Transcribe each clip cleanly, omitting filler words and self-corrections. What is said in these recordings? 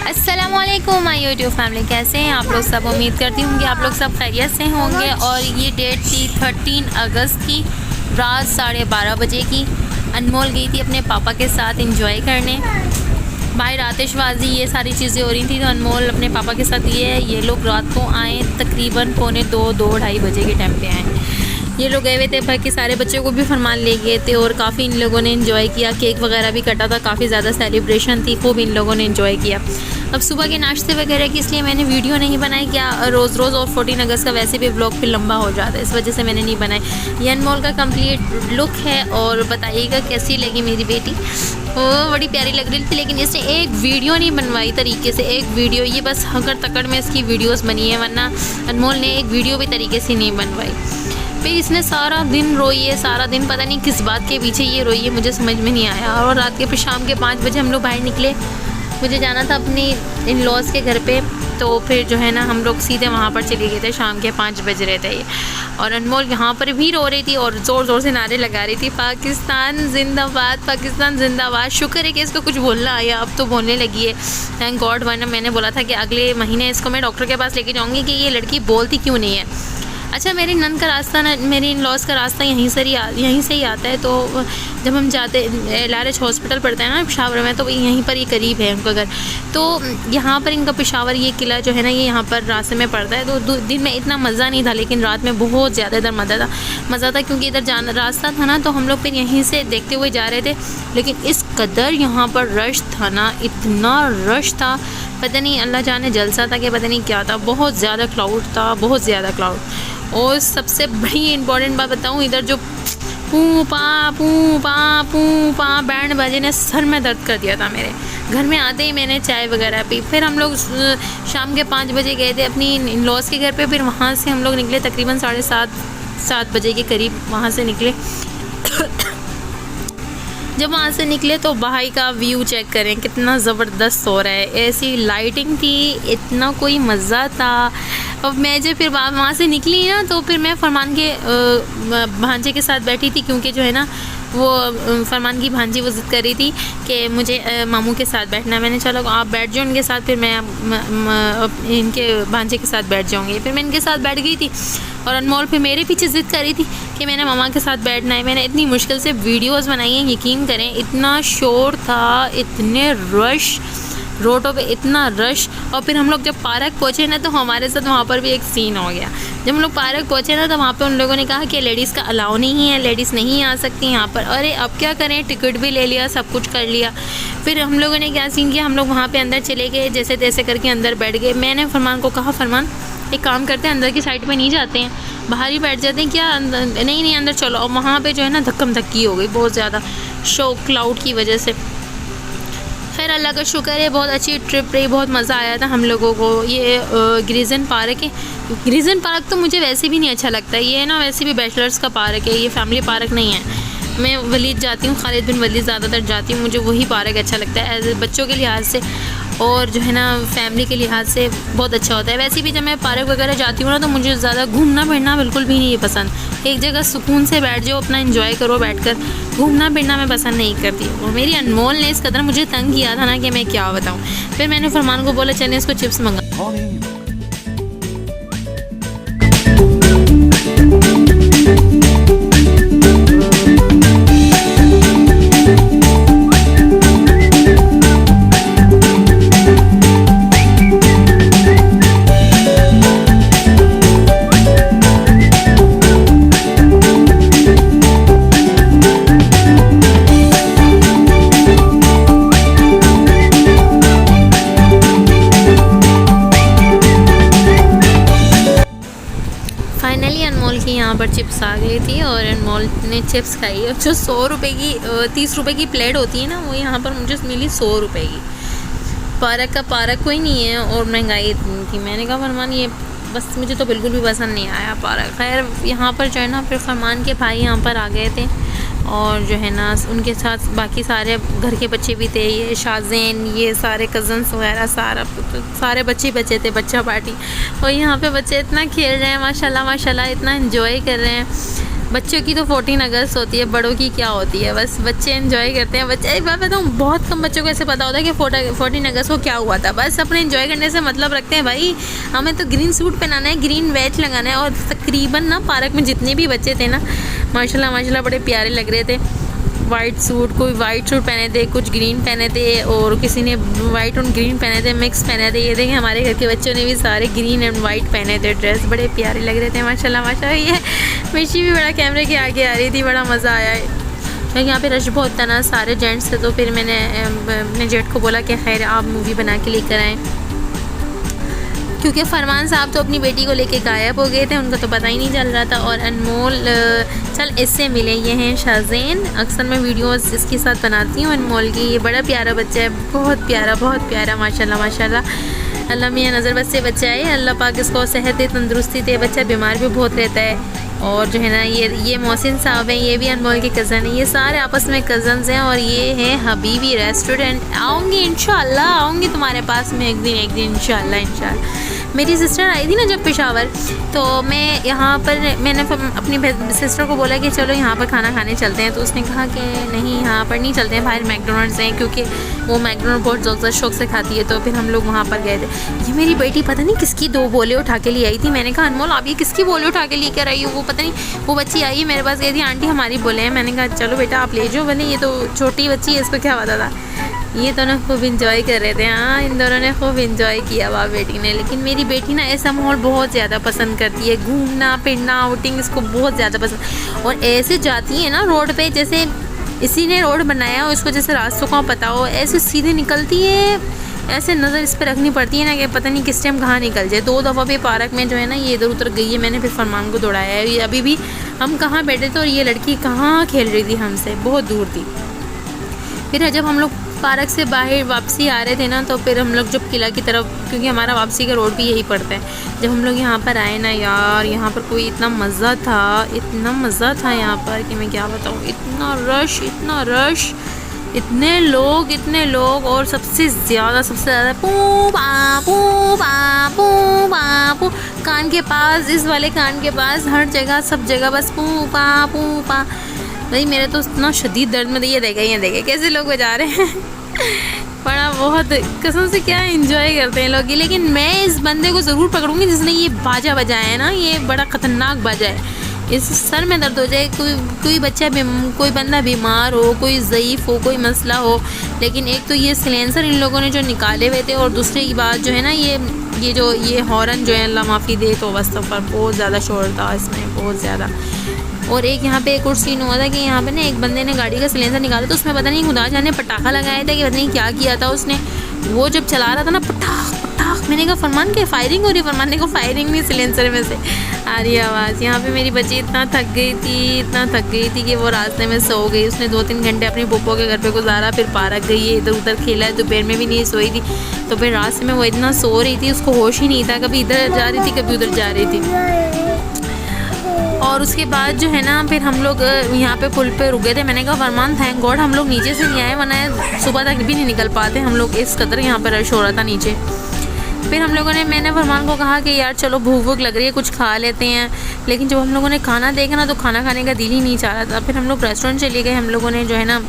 अस्सलामुअलैकुम my YouTube family, कैसे हैं आप लोग सब। उम्मीद करती हूँ कि आप लोग सब खैरियत से होंगे। और ये डेट थी 13 अगस्त की, रात 12:30 बजे की। अनमोल गई थी अपने पापा के साथ इंजॉय करने, बाहर आतिशबाजी ये सारी चीज़ें हो रही थी। तो अनमोल अपने पापा के साथ ये लोग रात को आए, तकरीबन 2:45 बजे के टाइम पे आए। ये लोग गए हुए थे, बाकी सारे बच्चों को भी फरमान ले गए थे और काफ़ी इन लोगों ने इन्जॉय किया। केक वगैरह भी कटा था, काफ़ी ज़्यादा सेलिब्रेशन थी, खूब इन लोगों ने इन्जॉय किया। अब सुबह के नाश्ते वगैरह की इसलिए मैंने वीडियो नहीं बनाई, क्या रोज़ रोज़, और 14 अगस्त का वैसे भी व्लॉग फिर लंबा हो जाता है, इस वजह से मैंने नहीं बनाई। ये अनमोल का कंप्लीट लुक है और बताइएगा कैसी लगी मेरी बेटी। वो बड़ी प्यारी लग रही थी, लेकिन इसने एक वीडियो नहीं बनवाई तरीके से। एक वीडियो ये बस हकड़ तकड़ में इसकी वीडियोस बनी है, वरना अनमोल ने एक वीडियो भी तरीके से नहीं बनवाई। फिर इसने सारा दिन रोई है, सारा दिन पता नहीं किस बात के पीछे ये रोई है, मुझे समझ में नहीं आया। और रात के फिर शाम के 5 बजे हम लोग बाहर निकले, मुझे जाना था अपनी इन लॉज के घर पे। तो फिर जो है ना हम लोग सीधे वहाँ पर चले गए थे, शाम के 5 बज रहे थे। और अनमोल यहाँ पर भी रो रही थी और ज़ोर ज़ोर से नारे लगा रही थी, पाकिस्तान जिंदाबाद, पाकिस्तान जिंदाबाद। शुक्र है कि इसको कुछ बोलना आया, अब तो बोलने लगी है, थैंक गॉड। वरना मैंने बोला था कि अगले महीने इसको मैं डॉक्टर के पास लेके जाऊँगी कि ये लड़की बोलती क्यों नहीं है। अच्छा, मेरी नंद का रास्ता ना, मेरी इन लॉज का रास्ता यहीं से ही आता है। तो जब हम जाते, LRH हॉस्पिटल पड़ता है ना पेशावर में, तो यहीं पर ये करीब है उनका घर। तो यहाँ पर इनका पेशावर ये किला जो है ना, ये यहाँ पर रास्ते में पड़ता है। तो दिन में इतना मज़ा नहीं था, लेकिन रात में बहुत ज़्यादा इधर मज़ा था क्योंकि इधर जाना रास्ता था ना, तो हम लोग फिर यहीं से देखते हुए जा रहे थे। लेकिन इस कदर यहाँ पर रश था ना, इतना रश था, पता नहीं अल्लाह जाने जलसा था कि पता नहीं क्या था। बहुत ज़्यादा क्राउड था, बहुत ज़्यादा क्राउड। और सबसे बड़ी इम्पॉर्टेंट बात बताऊँ, इधर जो पू पा बैंड बाजे ने सर में दर्द कर दिया था मेरे। घर में आते ही मैंने चाय वगैरह पी। फिर हम लोग शाम के 5 बजे गए थे अपनी इन लॉज के घर पे। फिर वहाँ से हम लोग निकले तकरीबन 7:30 बजे के करीब वहाँ से निकले। जब वहाँ से निकले तो बाहर का व्यू चेक करें, कितना ज़बरदस्त हो रहा है। ऐसी लाइटिंग थी, इतना कोई मज़ा था। और मैं जब फिर वहाँ से निकली ना, तो फिर मैं फरमान के भांजे के साथ बैठी थी, क्योंकि जो है ना वो फरमान की भांजी वो ज़िद कर रही थी कि मुझे मामू के साथ बैठना है। मैंने चलो आप बैठ जाओ इनके साथ, फिर मैं इनके भांजे के साथ बैठ जाऊँगी। फिर मैं इनके साथ बैठ गई थी और अनमोल फिर मेरे पीछे ज़िद कर रही थी कि मैंने मामा के साथ बैठना है। मैंने इतनी मुश्किल से वीडियोस बनाई हैं, यकीन करें, इतना शोर था, इतने रश रोडों पे, इतना रश। और फिर हम लोग जब पार्क पहुँचे ना, तो हमारे साथ वहाँ पर भी एक सीन हो गया। जब हम लोग पार्क पहुँचे ना, तो वहाँ पे उन लोगों ने कहा कि लेडीज़ का अलाउ नहीं है, लेडीज़ नहीं आ सकती यहाँ पर। अरे अब क्या करें, टिकट भी ले लिया, सब कुछ कर लिया। फिर हम लोगों ने क्या सीन किया, हम लोग वहाँ पर अंदर चले गए, जैसे तैसे करके अंदर बैठ गए। मैंने फरमान को कहा, फरमान एक काम करते हैं, अंदर की साइड पर नहीं जाते हैं, बाहर ही बैठ जाते हैं क्या। नहीं अंदर चलो। और वहाँ पर जो है ना धक्कम धक्की हो गई बहुत ज़्यादा, शो क्लाउड की वजह से। खैर अल्लाह का शुक्र है, बहुत अच्छी ट्रिप रही, बहुत मज़ा आया था हम लोगों को। ये ग्रीजन पार्क है। ग्रीजन पार्क तो मुझे वैसे भी नहीं अच्छा लगता, ये ना वैसे भी बैचलर्स का पार्क है, ये फैमिली पार्क नहीं है। मैं वलीद जाती हूँ, खालिद बिन वलीद ज़्यादातर जाती हूँ, मुझे वही पार्क अच्छा लगता है, एज बच्चों के लिहाज से और जो है ना फैमिली के लिहाज से बहुत अच्छा होता है। वैसे भी जब मैं पार्क वगैरह जाती हूँ ना, तो मुझे ज़्यादा घूमना फिरना बिल्कुल भी नहीं है पसंद। एक जगह सुकून से बैठ जाओ, अपना एंजॉय करो बैठकर। घूमना फिरना मैं पसंद नहीं करती। और मेरी अनमोल ने इस कदर मुझे तंग किया था ना कि मैं क्या बताऊँ। फिर मैंने फरमान को बोला चलें इसको चिप्स मंगा। फाइनली अनमोल की यहाँ पर चिप्स आ गई थी और अनमोल ने चिप्स खाई। और जो 100 रुपये की 30 रुपये की प्लेट होती है ना, वो यहाँ पर मुझे मिली 100 रुपये की। पार्क का पार्क कोई नहीं है और महंगाई इतनी थी। मैंने कहा फरमान ये बस मुझे तो बिल्कुल भी पसंद नहीं आया पार्क। खैर यहाँ पर जो है ना फिर फरमान के भाई यहाँ पर आ गए थे और जो है ना उनके साथ बाकी सारे घर के बच्चे भी थे, ये शाज़ेन, ये सारे कज़न्स वगैरह, सारे बच्चे थे, बच्चा पार्टी। और यहाँ पे बच्चे इतना खेल रहे हैं, माशाल्लाह माशाल्लाह, इतना एंजॉय कर रहे हैं। बच्चों की तो 14 अगस्त होती है, बड़ों की क्या होती है, बस बच्चे एंजॉय करते हैं। बच्चे, एक बात बताऊँ, बहुत कम बच्चों को ऐसे पता होता है कि 14 अगस्त को क्या हुआ था। बस अपने एंजॉय करने से मतलब रखते हैं भाई। हमें तो ग्रीन सूट पहनाना है, ग्रीन बैच लगाना है। और तकरीबन ना पार्क में जितने भी बच्चे थे ना, माशाल्लाह माशाल्लाह बड़े प्यारे लग रहे थे। वाइट सूट, कोई वाइट सूट पहने थे, कुछ ग्रीन पहने थे, और किसी ने वाइट और ग्रीन पहने थे, मिक्स पहने थे। ये देखें हमारे घर के बच्चों ने भी सारे ग्रीन एंड वाइट पहने थे ड्रेस, बड़े प्यारे लग रहे थे माशाल्लाह माशाल्लाह। ये मिशी भी बड़ा कैमरे के आगे आ रही थी, बड़ा मज़ा आया है। तो यहाँ पे रश बहुत था ना, सारे जेंट्स थे, तो फिर मैंने अपने जेट को बोला कि खैर आप मूवी बना के लेकर आएँ, क्योंकि फरमान साहब तो अपनी बेटी को लेके गायब हो गए थे, उनको तो पता ही नहीं चल रहा था। और अनमोल चल इससे मिले, ये हैं शाज़ेन। अक्सर मैं वीडियोस इसके साथ बनाती हूँ अनमोल की। ये बड़ा प्यारा बच्चा है, बहुत प्यारा माशाल्लाह माशाल्लाह। अल्लाह मियाँ नज़र बस से बचाए, अल्लाह पाक इसको सेहत दे, तंदुरुस्ती दे। बच्चा बीमार भी बहुत रहता है। और जो है ना ये मोहसिन साहब हैं, ये भी अनमोल के कज़न हैं। ये सारे आपस में कज़न्स हैं। और ये है हबीबी रेस्टोरेंट। आऊँगी इंशाल्लाह, आऊँगी तुम्हारे पास में एक दिन इंशाल्लाह। मेरी सिस्टर आई थी ना जब पेशावर, तो मैं यहाँ पर मैंने अपनी सिस्टर को बोला कि चलो यहाँ पर खाना खाने चलते हैं। तो उसने कहा कि नहीं यहाँ पर नहीं चलते हैं, बाहर मैकडोनल्ड्स हैं, क्योंकि वो मैकडोनल्ड बहुत ज़्यादा शौक से खाती है। तो फिर हम लोग वहाँ पर गए थे। ये मेरी बेटी पता नहीं किसकी 2 बोले उठा के ले आई थी। मैंने कहा अनमोल आप ये किसकी बोले उठा के लेकर आई हो? वो पता नहीं, वो बच्ची आई है मेरे पास, कह दी आंटी हमारी बोले हैं। मैंने कहा चलो बेटा आप ले जाओ। भले ये तो छोटी बच्ची है, इसको क्या पता था। ये दोनों खूब इंजॉय कर रहे थे। हाँ, इन दोनों ने खूब इंजॉय किया बाप बेटी ने। लेकिन मेरी बेटी ना ऐसा माहौल बहुत ज़्यादा पसंद करती है, घूमना फिरना, आउटिंग इसको बहुत ज़्यादा पसंद। और ऐसे जाती है ना रोड पे, जैसे इसी ने रोड बनाया हो, इसको जैसे रास्तों का पता हो, ऐसे सीधे निकलती है। ऐसे नज़र इस पर रखनी पड़ती है ना कि पता नहीं किस टाइम कहाँ निकल जाए। 2 दफ़ा भी पार्क में जो है ना ये इधर उधर गई है। मैंने फिर फरमान को दौड़ाया है। ये अभी भी हम कहाँ बैठे थे और ये लड़की कहाँ खेल रही थी हमसे, बहुत दूर थी। फिर जब हम लोग पार्क से बाहर वापसी आ रहे थे ना, तो फिर हम लोग जब किला की तरफ, क्योंकि हमारा वापसी का रोड भी यही पड़ता है, जब हम लोग यहाँ पर आए ना यार, यहाँ पर कोई इतना मज़ा था यहाँ पर कि मैं क्या बताऊँ। इतना रश, इतने लोग। और सबसे ज़्यादा पू पा कान के पास, इस वाले कान के पास, हर जगह सब जगह बस पू पा। भाई मेरे तो इतना शदीद दर्द में, ये देखे कैसे लोग बजा रहे हैं। बड़ा बहुत कसम से क्या एंजॉय करते हैं लोग। लेकिन मैं इस बंदे को ज़रूर पकड़ूंगी जिसने ये बाजा बजाया है ना। ये बड़ा ख़तरनाक बाजा है। इस सर में दर्द हो जाए, कोई बच्चा कोई बंदा बीमार हो, कोई ज़ईफ़ हो, कोई मसला हो। लेकिन एक तो ये सिलेंसर इन लोगों ने जो निकाले हुए थे, और दूसरी की बात जो है ना, ये हॉर्न जो है अल्लाह माफ़ी दे, तो बस पर बहुत ज़्यादा शोर था इसमें, बहुत ज़्यादा। और एक यहाँ पे एक और सीन हुआ था कि यहाँ पे ना एक बंदे ने गाड़ी का सिलेंसर निकाला, तो उसमें पता नहीं खुदा जाने पटाखा लगाया था कि पता नहीं क्या किया था उसने। वो जब चला रहा था ना, पटाख, मैंने कहा फरमान के फायरिंग हो रही। फरमान ने कहा फायरिंग नहीं, सिलेंसर में से आ रही आवाज़। यहाँ पे मेरी बच्ची इतना थक गई थी कि वो रास्ते में सो गई। उसने 2-3 घंटे अपनी पोपो के घर पे गुजारा, फिर पार्क गई है, इधर उधर खेला, दोपहर में भी नहीं सोई थी। तो फिर रास्ते में वो इतना सो रही थी, उसको होश ही नहीं था, कभी इधर जा रही थी कभी उधर जा रही थी। और उसके बाद जो है ना, फिर हम लोग यहाँ पे पुल पे रुके थे। मैंने कहा फरमान थैंक गॉड हम लोग नीचे से नहीं आए, वरना सुबह तक भी नहीं निकल पाते हम लोग, इस कदर यहाँ पर रश हो रहा था नीचे। फिर हम लोगों ने, मैंने फरमान को कहा कि यार चलो भूख लग रही है, कुछ खा लेते हैं। लेकिन जब हम लोगों ने खाना देखा ना, तो खाना खाने का दिल ही नहीं चाह रहा था। फिर हम लोग रेस्टोरेंट चले गए। हम लोगों ने जो है ना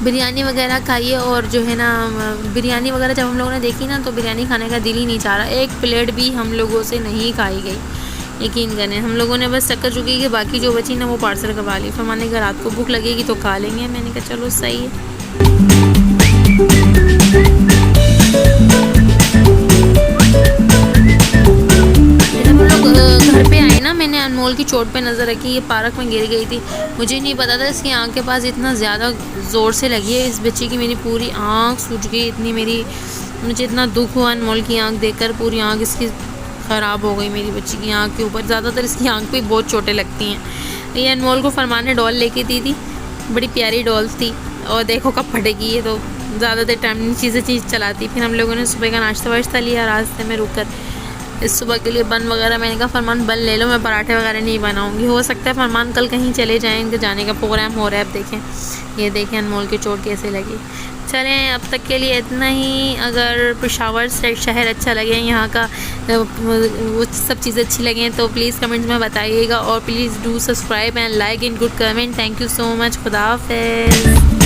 बिरयानी वगैरह खाई है। और जो है ना बिरयानी वगैरह जब हम लोगों ने देखी ना, तो बिरयानी खाने का दिल ही नहीं चाह रहा। 1 प्लेट भी हम लोगों से नहीं खाई गई, यकीन करें। हम लोगों ने बस चक्कर चुकी कि बाकी जो बची ना वो पार्सल करवा ली। फिर मैंने कहा रात को भूख लगेगी तो खा लेंगे। मैंने कहा चलो सही है। हम लोग घर पे आए ना, मैंने अनमोल की चोट पे नज़र रखी, ये पार्क में गिर गई थी। मुझे नहीं पता था इसकी आँख के पास इतना ज़्यादा ज़ोर से लगी है इस बच्चे की। मेरी पूरी आँख सूज गई, मुझे इतना दुख हुआ अनमोल की आँख देखकर। पूरी आँख इसकी ख़राब हो गई मेरी बच्ची की आँख के ऊपर। ज़्यादातर इसकी आँख पे बहुत चोटें लगती हैं। ये अनमोल को फरमान ने डॉल लेके दी थी, बड़ी प्यारी डॉल थी। और देखो कब फटेगी, ये तो ज़्यादातर टाइम चीज़ चलाती। फिर हम लोगों ने सुबह का नाश्ता वाश्ता लिया रास्ते में रुक कर। इस सुबह के लिए बन वगैरह, मैंने कहा फरमान बन ले लो, मैं पराठे वगैरह नहीं बनाऊँगी। हो सकता है फरमान कल कहीं चले जाएँ, इनके जाने का प्रोग्राम हो रहा है। अब देखें, ये देखें अनमोल की चोट कैसे लगी। चलें अब तक के लिए इतना ही। अगर पेशावर शहर अच्छा लगे, यहाँ का वो सब चीज़ें अच्छी लगें तो प्लीज़ कमेंट्स में बताइएगा, और please do subscribe and like in good comment. Thank you so much. खुदा हाफिज़।